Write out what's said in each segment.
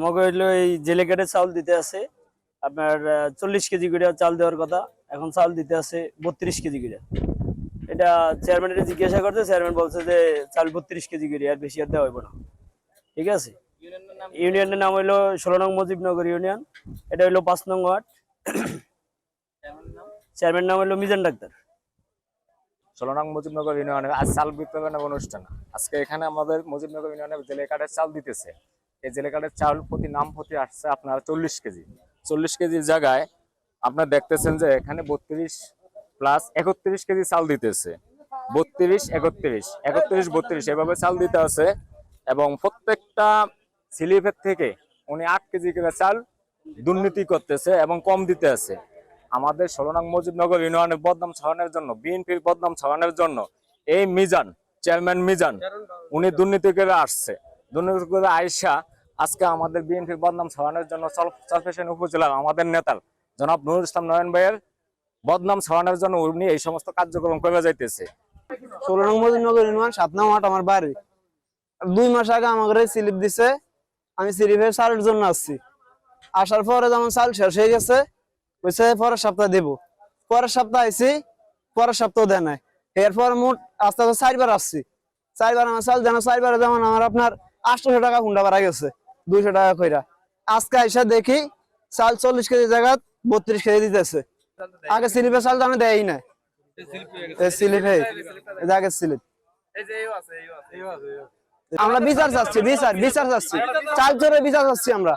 আমাকে হইলো এই জেলে কেটে চাউল দিতে আছে আপনার 40 কেজি করে চাল দেওয়ার কথা, এখন চাল দিতে আছে 32 কেজি করে। এটা চেয়ারম্যানের জিজ্ঞাসা করতে, চেয়ারম্যান বলছে যে চাল 32 কেজি করে, আর বেশি আর দেওয়া হইব না। ঠিক আছে। ইউনিয়নের নাম হইলো 16 নং মুজিবনগর ইউনিয়ন। এটা হইলো 5 নং ওয়ার্ড। চেয়ারম্যান নাম হইলো মিজান ডাক্তার। 16 নং মুজিবনগর ইউনিয়নে আজ চাল বিতরণের অনুষ্ঠান। আজকে এখানে আমাদের মুজিবনগর ইউনিয়নে জেলে কার্ডের চাল দিতেছে। এই জেলে কার্ডের চাল প্রতি নাম প্রতি আসছে আপনার 40 কেজি। 40 কেজির জায়গায় আপনার দেখতেছেন যে এখানে 32 প্লাস 31 কেজি চাল দিতেছে। 32, 31, 31, 32 এভাবে চাল দিতে আছে এবং প্রত্যেকটা স্লিপের থেকে উনি 8 কেজি করে চাল দুর্নীতি করতেছে এবং কম দিতে আছে। আমাদের 16 নং মুজিবনগর ইউনিয়নের বদনাম ছড়ানোর জন্য, বিএনপির বদনাম ছড়ানোর জন্য এই মিজান, চেয়ারম্যান মিজান, উনি দুর্নীতি করে আসছে। দুর্নীতি করে আইসা আজকে আমাদের বিএনপির বদনাম ছড়ানোর জন্য চরফ্যাশন উপজেলার আমাদের নেতা জনাব নুরুল ইসলাম নয়ন ভাইয়ের বদনাম ছড়ানোর জন্য উনি এই সমস্ত কার্যক্রম করে যাইতেছে। 16 নং মুজিবনগর ইউনিয়ন 7 নং ওয়ার্ড আমার বাড়ি। 2 মাস আগে আমাকে স্লিপ দিছে, আমি স্লিপের চালের জন্য আসছি। আসার পরে যখন চাল শেষ হয়ে গেছে, কইছে পরের সপ্তাহে দেব। পরের সপ্তাহে আইছি, পরের সপ্তাহ দেয় নাই। এরপর মোট আস্তে আস্তে 4বার আসছি। 4বার আমার চাল দেন, 4বারে যেমন আমার আপনার 800 টাকা হুন্ডা বাড়া গেছে, 200 টাকা কইরা। আজকে আইসা দেখি চাল 40 কেজি জায়গা 32 কেজি দিতেছে। আগে স্লিপের চাল দামে দেয়ই না। আমরা বিচার চাচ্ছি, বিচার চাচ্ছি, চাল চোরের বিচার চাচ্ছি আমরা।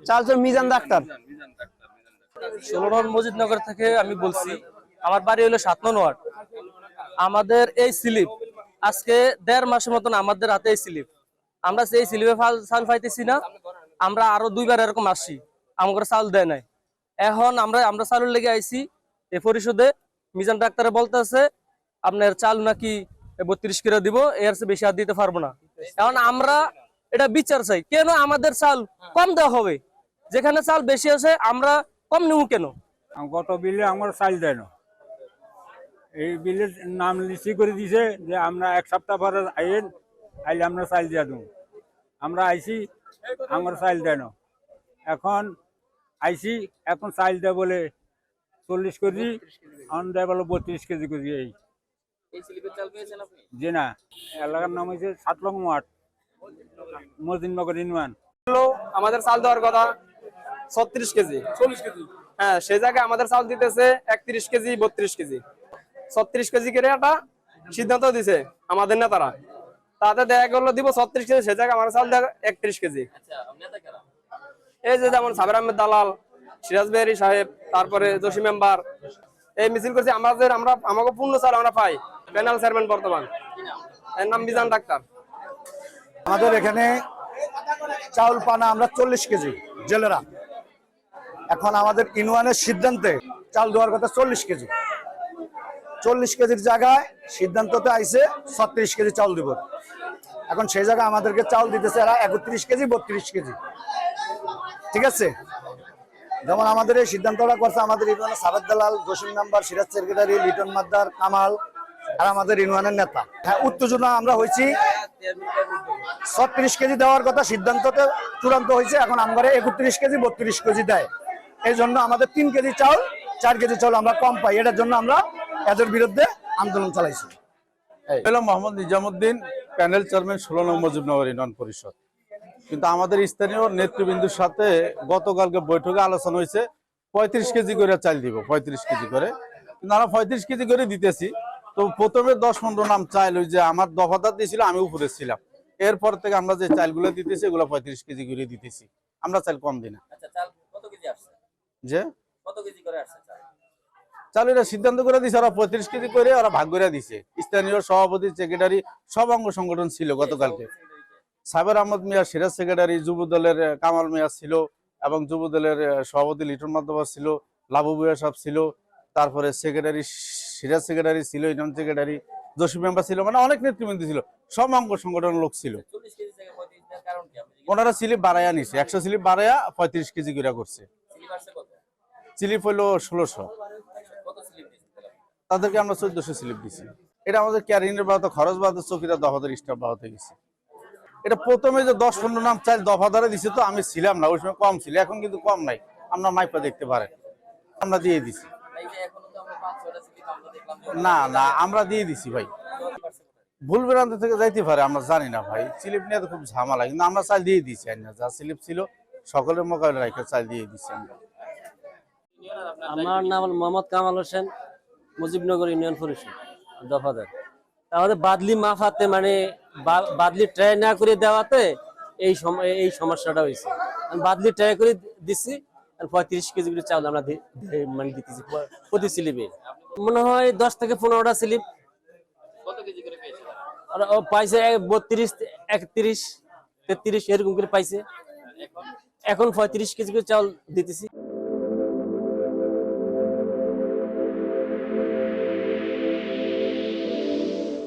চাল চোর মিজান ডাক্তার। 16 নং মুজিবনগর থেকে আমি বলছি, আমার বাড়ি হলো 7 নং ওয়ার্ড। আমাদের এই স্লিপ আজকে 1.5 মাসের মতন আমাদের হাতে এই স্লিপ। আমরা সেই স্লিপে চাল পাইতেছি না। আমরা আরো 2বার এরকম আসছি, আমাদের চাল দেয় নাই। এখন আমরা চালুর লেগে আইছি এই পরিষদে। মিজান ডাক্তারে বলতেছে আপনার চাল নাকি 32 করে দিব, এর চেয়ে বেশি আর দিতে পারবো না। এখন আমরা এটা বিচার চাই, কেন আমাদের চাল কম দেওয়া হবে? যেখানে চাল বেশি আছে আমরা কম নেব কেন? গত বিলে আমার চাল দেয় না। এই বিলের নাম লিস্টি করে দিছে যে আমরা 1 সপ্তাহ পরে আইন, আইলে আমরা চাল দিয়ে দেবো। আমরা আইসি, আমার চাল দেয় না। এখন আইসি, এখন চাল দেয় বলে 40 কেজি, অন দেয় বলে 32 কেজি কেজি। এই জি না, এলাকার নাম হয়েছে 7 নং ওয়ার্ড, মুজিবনগর ইউনিয়ন। আমাদের চাল দেওয়ার কথা 36 কেজি, 40 কেজি। হ্যাঁ, সেই জায়গায় আমাদের চাল দিতেছে 31 কেজি, 32 কেজি, 36 কেজি করে একটা সিদ্ধান্ত দিছে আমাদের নেতারা। তাতে দেখা গেল দিব 36 কেজি, সেই জায়গায় আমাদের চাল দেয় 31 কেজি। এই যে যেমন সাবের আহমেদ দালাল, সিরাজ বেহরি সাহেব, তারপরে জসিম মেম্বার, এই মিছিল করছে। আমাকে পূর্ণ চাল আমরা পাই। প্যানেল চেয়ারম্যান বর্তমান, এর নাম মিজান ডাক্তার। আমাদের এখানে চাউল পানা আমরা 40 কেজি জেলেরা। এখন আমাদের ইউনিয়নের সিদ্ধান্তে চাল দেওয়ার কথা 40 কেজি। 40 কেজির জায়গায় সিদ্ধান্ততে আইছে 36 কেজি চাউল দিব। এখন সেই জায়গায় আমাদেরকে চাউল দিতেছে এরা 31 কেজি, 32 কেজি। ঠিক আছে। যেমন আমাদের এই সিদ্ধান্তটা করছে আমাদের ইউনিয়নের সাবেদ দালাল, জসিম নাম্বার, সিরাজ সেক্রেটারি, লিটন মাদ্দার, কামাল আর আমাদের ইউনিয়নের নেতা। হ্যাঁ, উত্তেজনা আমরা হয়েছি। 36 কেজি দেওয়ার কথা সিদ্ধান্ততে চূড়ান্ত হয়েছে। এখন আমরা 31 কেজি, 32 কেজি দেয়। এই জন্য আমাদের 3 কেজি চাউল, 4 কেজি চাউল আমরা কম পাই। এটার জন্য আমরা এদের বিরুদ্ধে আন্দোলন চালাইছি। মোহাম্মদ নিজামুদ্দিন, প্যানেল চেয়ারম্যান 16 নং মুজিবনগর ইউনিয়ন পরিষদ। কিন্তু আমাদের স্থানীয় নেতৃবৃন্দের সাথে গতকালকে বৈঠকে আলোচনা হয়েছে 35 কেজি করে চাল দিব, 35 কেজি করে। কিন্তু আমরা 35 কেজি করে দিতেছি। তো প্রথমে 10-15 নাম চাইল, ওই যে আমার দফাদার দিয়েছিল, আমি উপরে ছিলাম। এরপর থেকে আমরা যে চালগুলো দিতেছি এগুলো 35 কেজি করে দিতেছি। আমরা চাল কম দিই না। যে চাল এটা সিদ্ধান্ত করে দিছে, ওরা 35 কেজি করে ওরা ভাগ করে দিছে। স্থানীয় সভাপতি, সেক্রেটারি, সব অঙ্গ সংগঠন ছিল গতকালকে। সাবের আহমদ মিয়া, সিরাজ সেক্রেটারি, যুব দলের কামাল মিয়া ছিল এবং যুব দলের সভাপতি লিটন মাদ্দার ছিল, লাবু ভুয়া সাহেব ছিল, তারপরে সেক্রেটারি সিরাজ সেক্রেটারি ছিল, ইউনিয়ন সেক্রেটারি জসিম মেম্বার ছিল, মানে অনেক নেতৃবৃন্দ ছিল, সব অঙ্গ সংগঠনের লোক ছিল। ওনারা স্লিপ বাড়াইয়া নিছে, 100 স্লিপ বাড়াইয়া 35 কেজি করে করছে। স্লিপ হইলো 1600। তাদেরকে আমরা 1400 স্লিপ দিছি। এটা আমাদের ক্যারিংয়ের বাবদ, খরচ বাবদ, চকিদার দফাদার স্টাফ বাবদ গেছে। এটা প্রথমে যে 10-15 নাম চাল দফা ধরে দিছে, তো আমি ছিলাম না ওই সময়, কম ছিল, এখন কিন্তু কম নাই, আমরা মাইপা দেখতে পারেন, আমরা দিয়ে দিছি। না না, আমরা দিয়ে দিছি ভাই। ভুল ভ্রান্তি থেকে যাইতে পারে, আমরা জানি না ভাই, স্লিপ নিয়ে তো খুব ঝামেলা, কিন্তু আমরা চাল দিয়ে দিছি, যা স্লিপ ছিল সকলের মোকাবিলা রেখে চাল দিয়ে দিছি আমরা। আমার নাম হল মোহাম্মদ কামাল হোসেন, মুজিবনগর ইউনিয়ন পরিষদ দফাদার। আমাদের বাদলি মাফাতে মানে বাদলি ট্রাই না করে দেওয়াতে এই সমস্যাটা হয়েছে। বাদলি ট্রাই করে দিচ্ছি, 35 কেজি করে চাউল আমরা মানে দিতেছি প্রতি স্লিপে। মনে হয় 10 থেকে 15টা স্লিপ পাইছে, 32, 31, 33 এরকম করে পাইছে। এখন 35 কেজি করে চাউল দিতেছি।